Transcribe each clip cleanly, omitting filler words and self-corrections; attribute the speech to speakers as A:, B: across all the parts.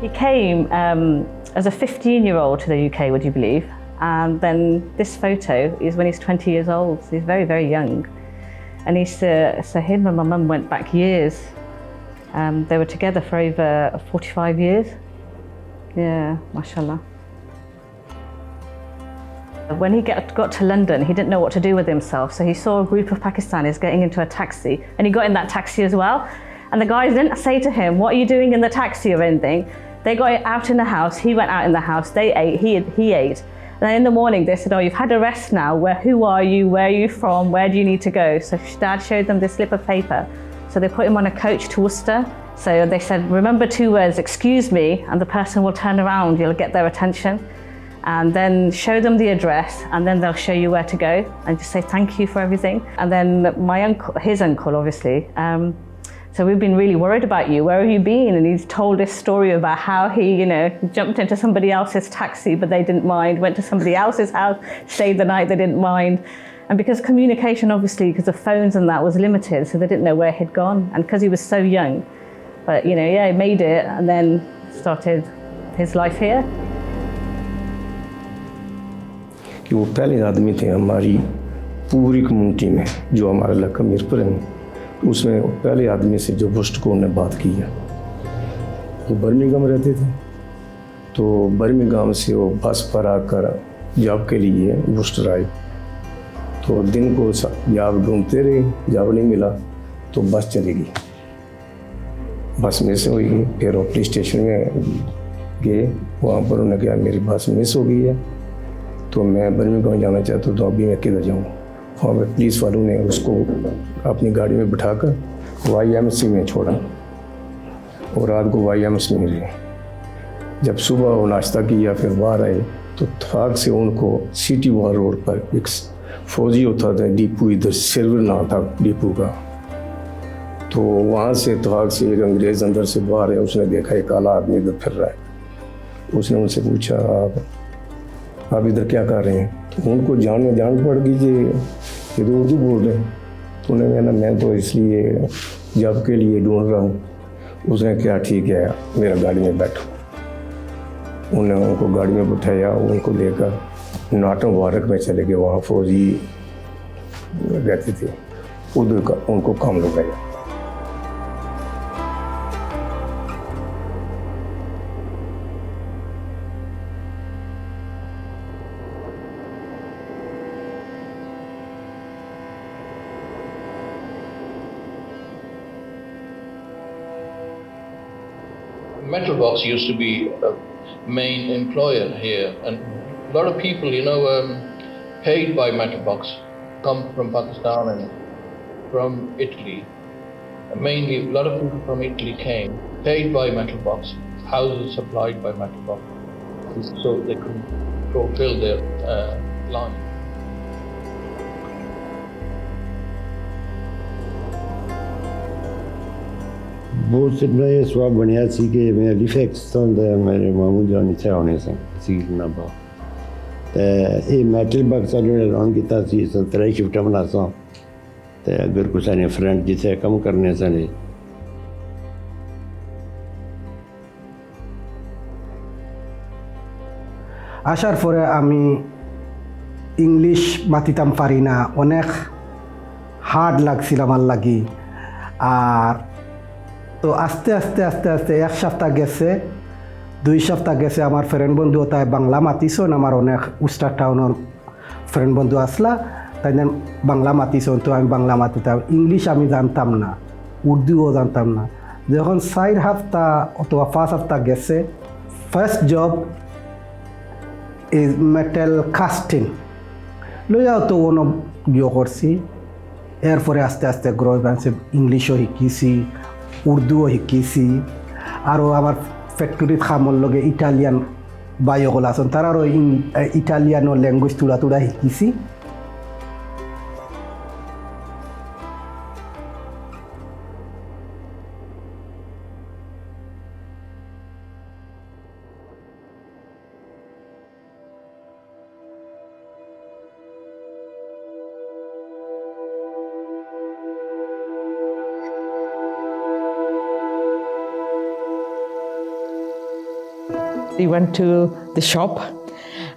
A: He came as a 15-year-old to the UK, would you believe? And then this photo is when he's 20 years old. So he's very, very young. And so him and my mum went back years. They were together for over 45 years. Yeah, mashallah. When he got to London, he didn't know what to do with himself. So he saw a group of Pakistanis getting into a taxi, and he got in that taxi as well. And the guys didn't say to him, "What are you doing in the taxi?" or anything. They got out in the house, he went out in the house, they ate, he ate. And then in the morning they said, "Oh, you've had a rest now. Who are you? Where are you from? Where do you need to go?" So Dad showed them this slip of paper. So they put him on a coach to Worcester. So they said, "Remember 2 words, excuse me," and the person will turn around, you'll get their attention. And then show them the address, and then they'll show you where to go, and just say thank you for everything. And then his uncle obviously, so we've been really worried about you. Where have you been? And he's told this story about how he, jumped into somebody else's taxi, but they didn't mind, went to somebody else's house, stayed the night, they didn't mind. And because communication, obviously, because of phones and that was limited, so they didn't know where he'd gone. And because he was so young, but he made it and then started his life here.
B: कि वो पहले आदमी थे हमारी पूरी community में जो हमारा इलाका मीरपुर है, उसमें पहले आदमी से जो वर्स्ट को उन्होंने बात की है। वो बर्मिंघम रहते थे, तो बर्मिंघम से वो बस पर आकर जॉब के लिए वर्स्टर आए। तो दिन को जॉब ढूंढते रहे, जॉब नहीं मिला तो बस चली गई, बस मिस हो गई। फिर वो पुलिस स्टेशन में गए, वहाँ पर उन्होंने कहा मेरी बस मिस हो गई है, तो मैं बर्मिंघम जाना चाहता हूँ, तो अभी मैं किधर जाऊँ। वहाँ पर पुलिस वालों ने उसको अपनी गाड़ी में बिठाकर YMC में छोड़ा और रात को YMC में रहे। जब सुबह वो नाश्ता किया फिर बाहर आए, तो इत्तेफाक से उनको सिटी वार रोड पर एक फौजी होता था डिपो, इधर सिल्वर नाम था डिपो का, तो वहाँ से इत्तेफाक से एक अंग्रेज़ अंदर से बाहर है, उसने देखा एक काला आदमी इधर फिर रहा है। उसने उनसे पूछा आप इधर क्या कर रहे हैं? तो उनको जान पड़ गई कि ये तो उर्दू बोल रहे हैं। तो उन्होंने कहना मैं तो इसलिए जॉब के लिए ढूंढ रहा हूँ। उसने कहा ठीक है मेरा गाड़ी में बैठो। उन्होंने उनको गाड़ी में बिठाया, उनको लेकर नाटो मुबारक में चले गए, वहाँ फौजी रहते थे, उधर उनको काम लगाया।
C: Metal Box used to be a main employer here, and a lot of people, paid by Metal Box, come from Pakistan and from Italy. Mainly, a lot of people from Italy came, paid by Metal Box, houses supplied by Metal Box, so they could fulfill their line.
D: बहुत से नए swab बढ़िया सी के मैं Refex तो मेरे मामू जान इच्छा होने से सील ना बा ये मेटल बक्स जो रन किया सी संतरा शिफ्ट बना सा ते अगर कुछ ने फ्रेंड जिसे कम करने से नहीं
E: আসার পরে আমি ইংলিশ মাতিতাম পারি না, অনেক হার্ড লাগছিল আমার লাগি। আর তো আস্তে আস্তে আস্তে আস্তে 1 সপ্তাহ গেছে, 2 সপ্তাহ গেছে, আমার ফ্রেন্ড বন্ধু তাই বাংলা মাতিছন, আমার অনেক উস্টার টাউনের ফ্রেন্ড বন্ধু আসলা, তাই বাংলা মাতিছন, তো আমি বাংলা মাতিতাম। ইংলিশ আমি জানতাম না, উর্দুও জানতাম না। যখন 4 সপ্তাহ অথবা 5 সপ্তাহ গেছে, first job is metal casting লইয়াও তো কোনো বিয়ে করছি। এরপরে আস্তে আস্তে গ্রো হয়েছে, ইংলিশও শিকিছি, উর্দুও শিকিছি, আৰু আমাৰ ফেক্টৰীত কামৰ লগে ইটালিয়ান বাইসকল আছেন, তাৰ আৰু ইটালিয়ানৰ লেংগুৱেজ তোৰা শিকিছি।
F: We went to the shop,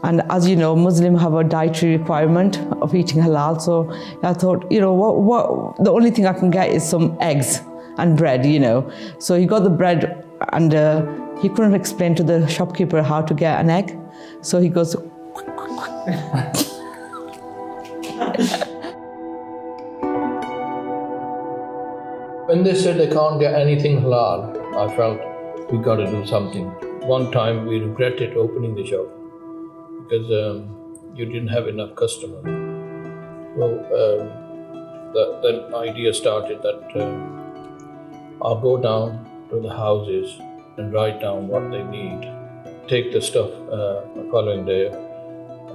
F: and as you know, Muslims have a dietary requirement of eating halal. So I thought, what the only thing I can get is some eggs and bread, So he got the bread, and he couldn't explain to the shopkeeper how to get an egg. So he goes,
C: When they said they can't get anything halal, I felt we got to do something. One time we regretted opening the shop because you didn't have enough customers. So that idea started that I'll go down to the houses and write down what they need, take the stuff the following day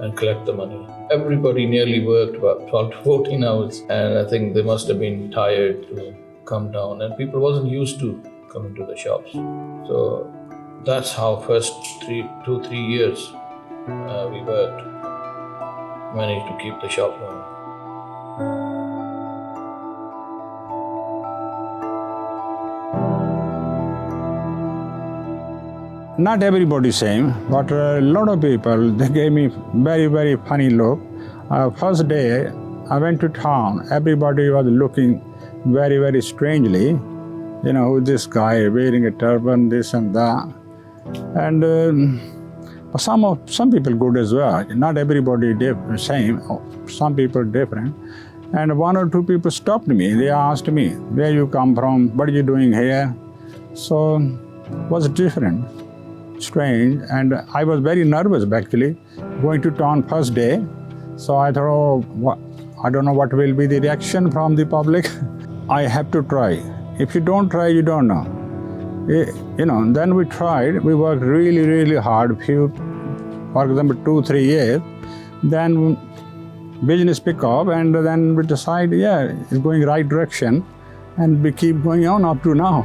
C: and collect the money. Everybody nearly worked about 12 to 14 hours, and I think they must have been tired to come down, and people wasn't used to coming to the shops. So that's how first 2-3 years we worked, managed to keep the shop going.
G: Not everybody same, but a lot of people, they gave me very, very funny look. First day, I went to town, everybody was looking very, very strangely. Who's this guy wearing a turban, this and that. And some people good as well. Not everybody same, some people different. And 1 or 2 people stopped me. They asked me, where you come from, what are you doing here? So it was different, strange. And I was very nervous actually, going to town first day. So I thought, I don't know what will be the reaction from the public. I have to try. If you don't try, you don't know. Then we tried. We worked really, really hard. For example, 2-3 years. Then business pick up, and then we decide, it's going right direction, and we keep going on up to now.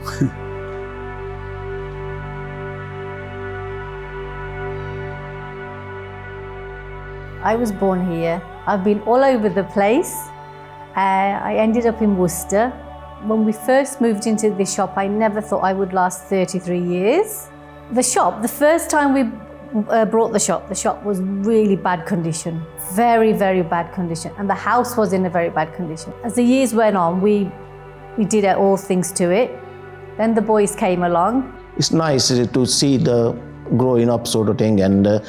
H: I was born here. I've been all over the place. I ended up in Worcester. When we first moved into this shop, I never thought I would last 33 years. The first time we brought the shop was really bad condition. Very, very bad condition. And the house was in a very bad condition. As the years went on, we did all things to it. Then the boys came along.
I: It's nice to see the growing up sort of thing, and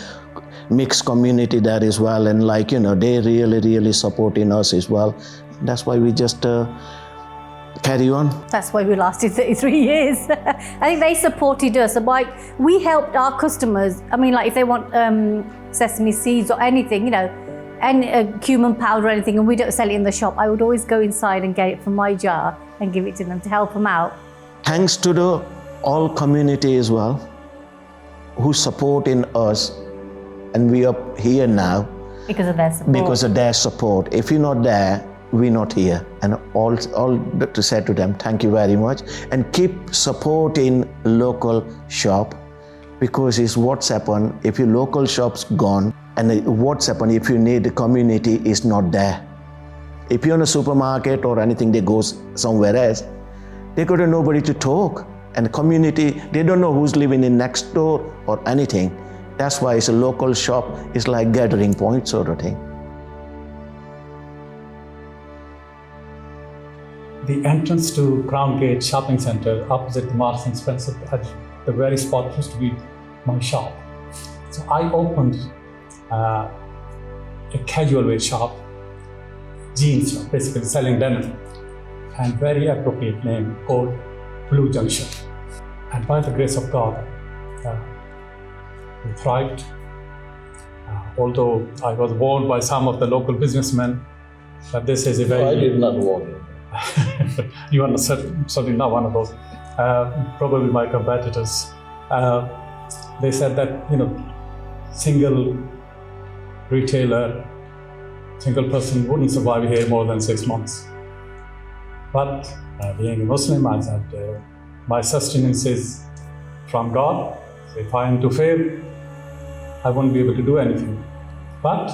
I: mixed community there as well, and they really supporting us as well. That's why we just carry on.
H: That's why we lasted 33 years. I think they supported us. We helped our customers. If they want sesame seeds or anything, and cumin powder or anything, and we don't sell it in the shop, I would always go inside and get it from my jar and give it to them to help them out.
I: Thanks to the all community as well, who supporting us. And we are here now
H: because of their support.
I: Because of their support. If you're not there, we're not here. And all to say to them, thank you very much. And keep supporting local shop, because it's what's happened if your local shop's gone, and what's happened if you need the community is not there. If you're in a supermarket or anything, they go somewhere else, they got nobody to talk. And the community, they don't know who's living in next door or anything. That's why it's a local shop. It's like gathering point sort of thing.
J: The entrance to Crown Gate Shopping Centre, opposite the Marks and Spencer, at the very spot used to be my shop. So I opened a casual wear shop, jeans shop, basically selling denim, and very appropriate name called Blue Junction. And by the grace of God, we thrived. Although I was warned by some of the local businessmen that this is a very...
C: I did not warn you.
J: You are certainly not one of those. Probably my competitors. They said that, single retailer, single person wouldn't survive here more than 6 months. But being a Muslim, I said, my sustenance is from God. So if I am to fail, I won't be able to do anything. But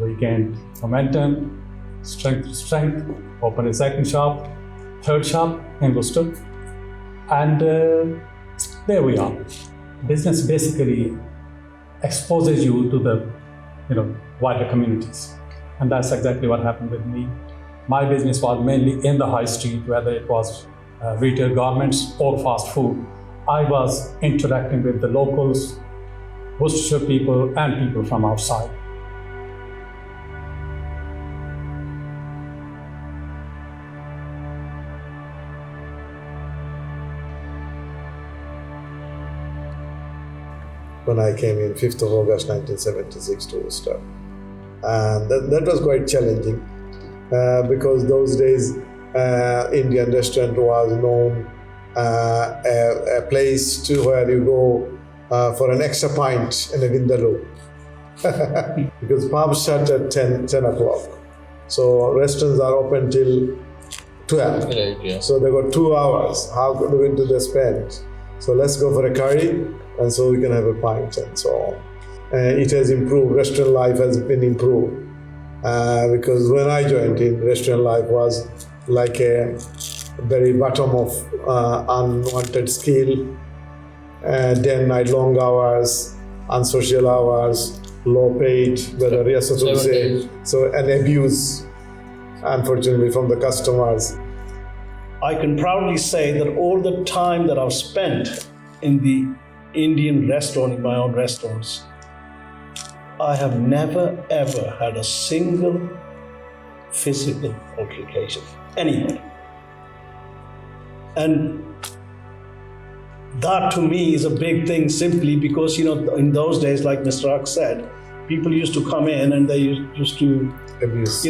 J: we gained momentum, strength to strength, opened a second shop, third shop in Worcester. And there we are. Business basically exposes you to the wider communities. And that's exactly what happened with me. My business was mainly in the high street, whether it was retail garments or fast food. I was interacting with the locals, Worcestershire people, and people from outside.
K: When I came in 5th of August 1976 to Worcester. And that was quite challenging because those days Indian restaurant was known a place to where you go for an extra pint in a Vindaloo. Because pubs shut at 10 o'clock. So restaurants are open till 12.
C: Yeah.
K: So they got 2 hours. How do they spend? So let's go for a curry, and so we can have a pint and so on. It has improved, restaurant life has been improved. Because when I joined in, restaurant life was like a very bottom of unwanted skill, day and night long hours, unsocial hours, low paid, whether yes or to say, so an abuse, unfortunately, from the customers.
L: I can proudly say that all the time that I've spent in the Indian restaurant, in my own restaurants, I have never ever had a single physical altercation, anywhere. And that to me is a big thing, simply because, in those days, like Mr. Ak said, people used to come in and they used to
K: abuse.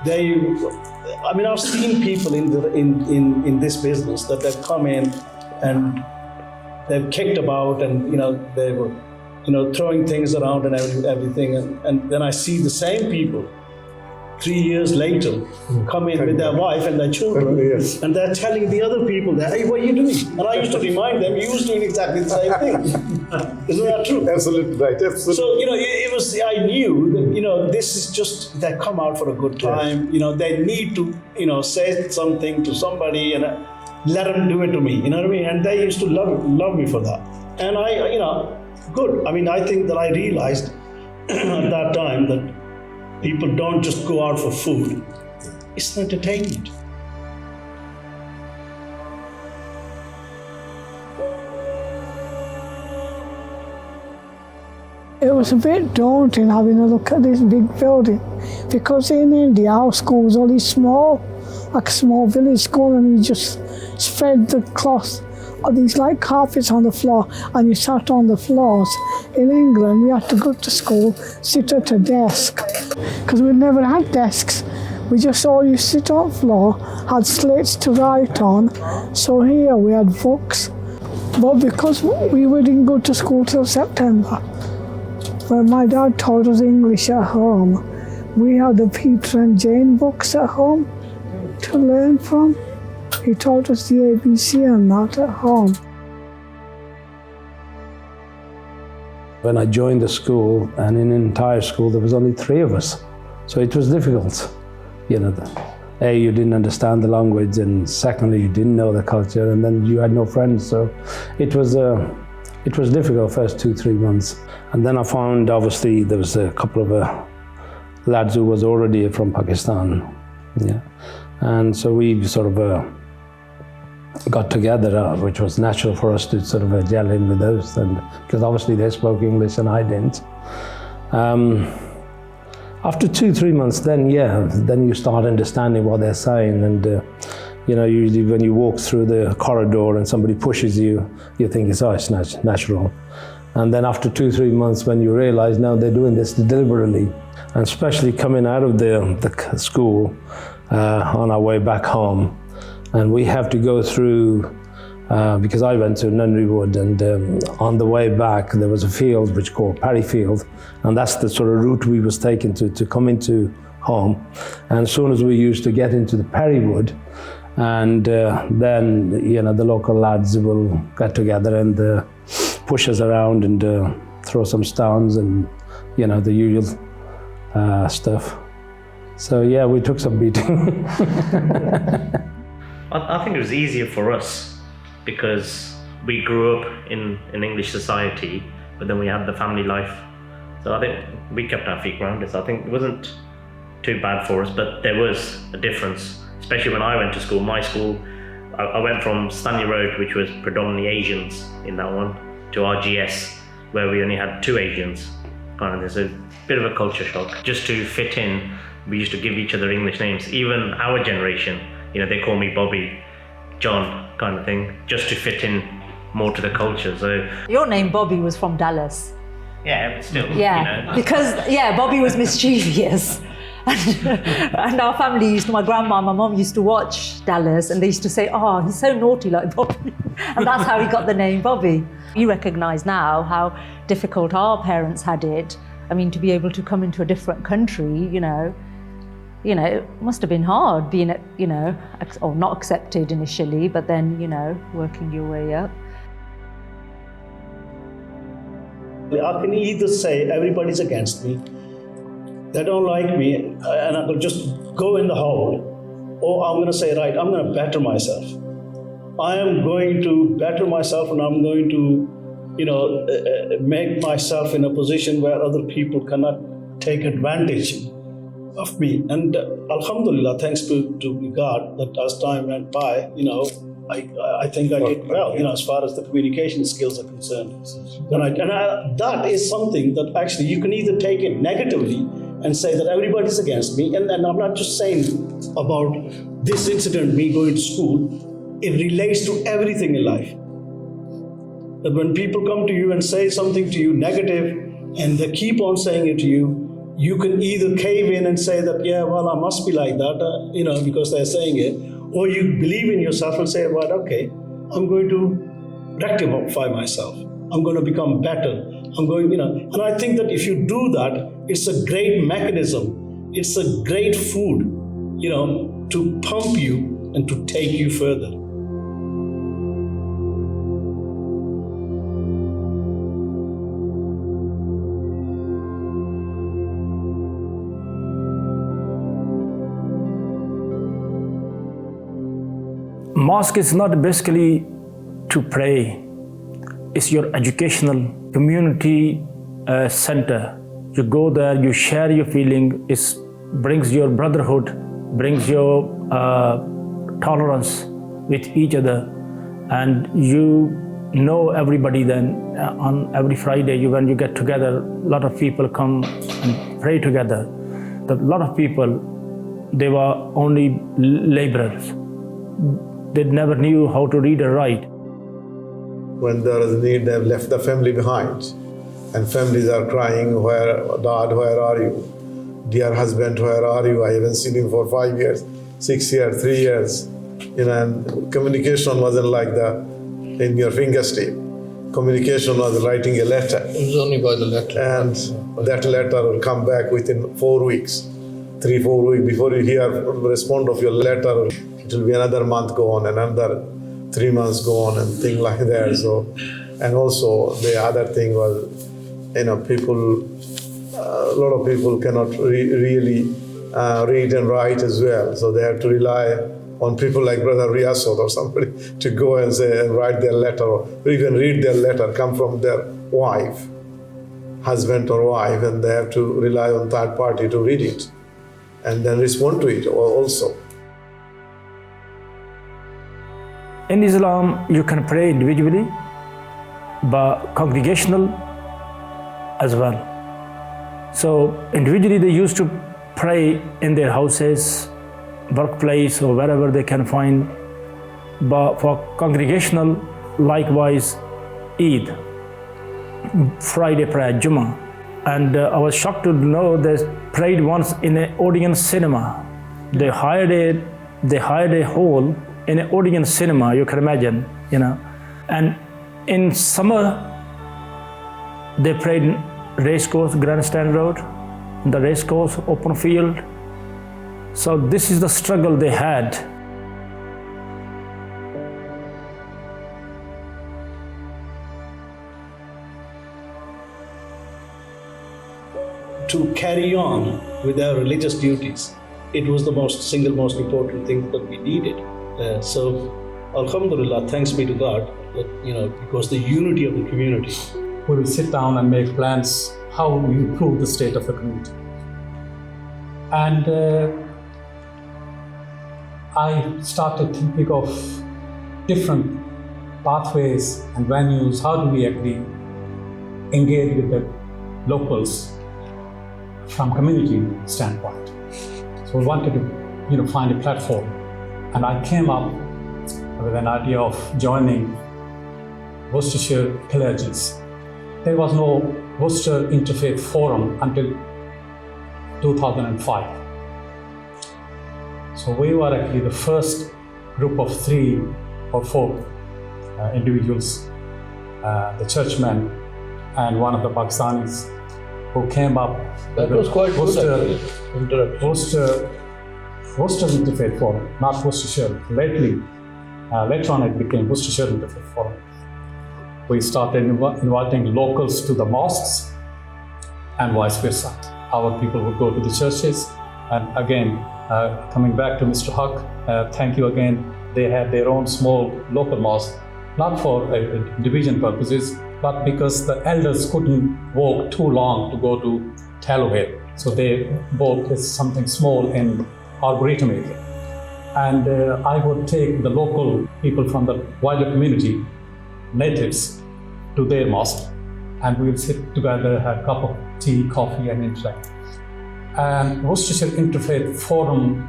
L: I've seen people in this business that they've come in and they've kicked about, and they were throwing things around and everything, and then I see the same people 3 years later come in with their wife and their children,
K: yes.
L: and they're telling the other people that, hey, what are you doing? And I used to remind them, you was doing exactly the same thing. Isn't that true?
K: Absolutely right, absolutely.
L: So, it was, I knew that, this is just, they come out for a good time, yes. They need to, say something to somebody and let them do it to me, you know what I mean? And they used to love me for that. And good. I think that I realized at that time that people don't just go out for food. It's entertainment.
M: It was a bit daunting having a look at this big building, because in India our school was only small, like a small village school, and you just spread the cloth or these like carpets on the floor, and you sat on the floors. In England, you had to go to school, sit at a desk, because we never had desks. We just all used to sit on the floor, had slates to write on. So here we had books, but because we didn't go to school till September, when my dad taught us English at home, we had the Peter and Jane books at home to learn from. He taught us the ABC and that at home.
B: When I joined the school, and in an entire school, there was only 3 of us. So it was difficult. A, you didn't understand the language, and secondly, you didn't know the culture, and then you had no friends. So it was difficult first 2-3 months. And then I found, obviously, there was a couple of lads who was already from Pakistan. Yeah. And so we sort of got together, which was natural for us to sort of gel in with those, and because obviously they spoke English and I didn't. After 2-3 months, then you start understanding what they're saying, and usually when you walk through the corridor and somebody pushes you, you think it's natural. And then after 2-3 months, when you realize now they're doing this deliberately, and especially coming out of the school on our way back home, and we have to go through, because I went to Nunnery Wood, and on the way back there was a field which called Parry Field, and that's the sort of route we was taking to come into home. And as soon as we used to get into the Parry Wood, and then the local lads will get together and push us around and throw some stones and the usual stuff. So yeah, we took some beating.
N: I think it was easier for us because we grew up in an English society, but then we had the family life. So I think we kept our feet grounded. So I think it wasn't too bad for us, but there was a difference, especially when I went to school. My school, I went from Stanley Road, which was predominantly Asians in that one, to RGS, where we only had 2 Asians. Kind of, there's a bit of a culture shock. Just to fit in, we used to give each other English names. Even our generation, they call me Bobby, John, kind of thing, just to fit in more to the culture. So
O: your name Bobby was from Dallas.
N: yeah, but still,
O: Because Bobby was mischievous. And our family my grandma, my mom used to watch Dallas, and they used to say, oh, he's so naughty like Bobby. And that's how he got the name Bobby. You recognise now how difficult our parents had it. I mean, to be able to come into a different country, it must have been hard being, or not accepted initially, but then, working your way up.
L: I can either say everybody's against me, they don't like me, and I could just go in the hole, or I'm going to say, right, I'm going to better myself. I am going to better myself, and I'm going to, make myself in a position where other people cannot take advantage of me. And alhamdulillah, thanks to God, that as time went by, I think I did well, as far as the communication skills are concerned. And that is something that actually you can either take it negatively and say that everybody's against me, and I'm not just saying about this incident, me going to school, it relates to everything in life. That when people come to you and say something to you negative, and they keep on saying it to you, you can either cave in and say that, yeah, well, I must be like that, because they're saying it, or you believe in yourself and say, right, okay, I'm going to rectify myself. I'm going to become better. I'm going, and I think that if you do that, it's a great mechanism. It's a great food, to pump you and to take you further.
B: Mosque is not basically to pray. It's your educational community center. You go there, you share your feeling. It brings your brotherhood, brings your tolerance with each other, and you know everybody. Then on every Friday, when you get together, a lot of people come and pray together. A lot of people, they were only laborers. They never knew how to read or write.
K: When there is need, they have left the family behind. And families are crying, Dad, where are you? Dear husband, where are you? I haven't seen you for 5 years, 6 years, 3 years. And communication wasn't like in your fingertip. Communication was writing a letter.
C: It was only by the letter.
K: And that letter will come back within 4 weeks, 3-4 weeks. Before you hear respond of your letter, it will be another month go on, another 3 months go on, and things like that. So, and also the other thing was, people, a lot of people cannot really read and write as well. So they have to rely on people like Brother Riyasud or somebody to go and say and write their letter, or even read their letter, come from their wife, husband or wife, and they have to rely on third party to read it and then respond to it also.
B: In Islam, you can pray individually, but congregational as well. So individually, they used to pray in their houses, workplace, or wherever they can find. But for congregational, likewise, Eid, Friday prayer, Jummah. And I was shocked to know they prayed once in an audience cinema. They hired a hall in an audience cinema, you can imagine, And in summer, they prayed racecourse, Grandstand Road, the racecourse, open field. So this is the struggle they had.
L: To carry on with our religious duties, it was the single most important thing that we needed. So, alhamdulillah, thanks be to God, because the unity of the community.
J: We will sit down and make plans how we improve the state of the community. And I started thinking of different pathways and venues. How do we actually engage with the locals from community standpoint? So we wanted to, find a platform, and I came up with an idea of joining Worcestershire Pelagians. There was no Worcester Interfaith Forum until 2005. So we were actually the first group of 3 or 4 individuals, the churchmen and one of the Pakistanis, who came up.
C: That was quite
J: Worcester
C: good.
J: Interfaith Forum, not Worcestershire. Later on it became Worcestershire Interfaith Forum. We started inviting locals to the mosques and vice versa. Our people would go to the churches. And again, coming back to Mr. Huck, thank you again. They had their own small local mosque, not for division purposes, but because the elders couldn't walk too long to go to Tailoway. So they bought something small in Arboretum area. And I would take the local people from the wider community, natives, to their mosque, and we would sit together, have a cup of tea, coffee, and interact. And Worcestershire Interfaith Forum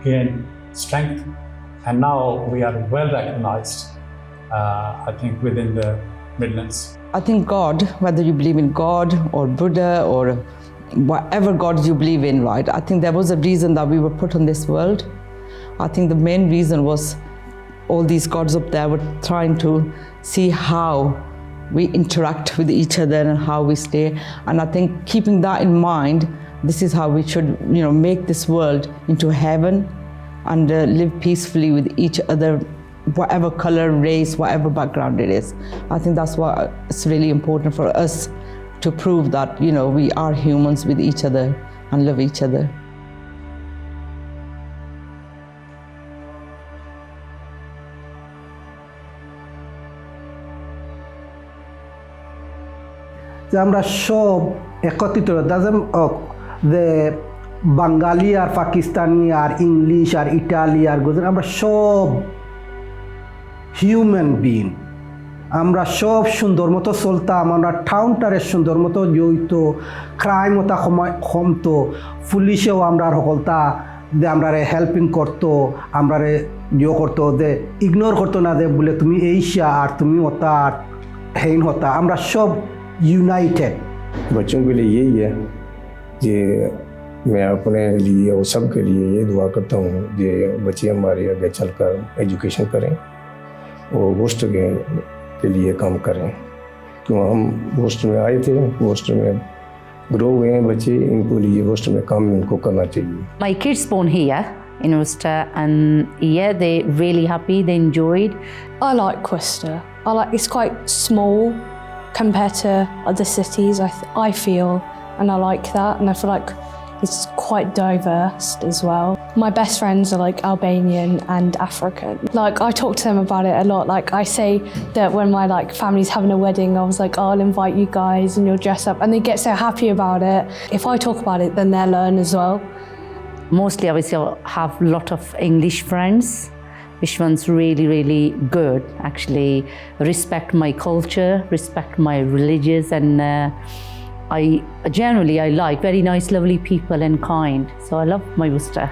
J: gained strength, and now we are well recognized, I think, within the Midlands.
F: I think God, whether you believe in God or Buddha or whatever God you believe in, right? I think there was a reason that we were put on this world. I think the main reason was all these gods up there were trying to see how we interact with each other and how we stay. And I think keeping that in mind, this is how we should, make this world into heaven and live peacefully with each other, whatever color, race, whatever background it is. I think that's why it's really important for us to prove that, we are humans with each other and love each other.
E: যে আমরা সব একত্রিত বাঙালি আর পাকিস্তানি আর English আর Italy আর গুজরাট, আমরা সব human being, আমরা সব সুন্দর মতো চলতাম, আমরা টাউনটারে সুন্দর মতো জড়িত, ক্রাইম ওটা কমতো, পুলিশেও আমরা সকলতা যে আমরা হেল্পিং করতো, আমরা করতো যে ইগনোর করতো না যে বলে তুমি এইসা আর তুমি ওটা হেইন হতা, আমরা সব यूनाइटेड।
B: बच्चों के लिए यही है कि मैं अपने लिए और सब के लिए ये दुआ करता हूँ कि बच्चे हमारे आगे चलकर एजुकेशन करें और वर्सेस्टर के लिए काम करें। क्यों हम वर्सेस्टर में आए थे, वर्सेस्टर में ग्रो हुए हैं बच्चे, इनको लिए वर्सेस्टर में काम इनको करना चाहिए।
P: My kids born here in Worcester, and yeah, they really happy, they enjoyed.
Q: I like Worcester. It's quite small compared to other cities, I feel, and I like that, and I feel like it's quite diverse as well. My best friends are like Albanian and African. Like I talk to them about it a lot. Like I say that when my family's having a wedding, I was like, oh, I'll invite you guys and you'll dress up, and they get so happy about it. If I talk about it, then they'll learn as well.
P: Mostly I have a lot of English friends, which one's really, really good, actually respect my culture, respect my religions, and I like very nice, lovely people and kind. So I love my Worcester.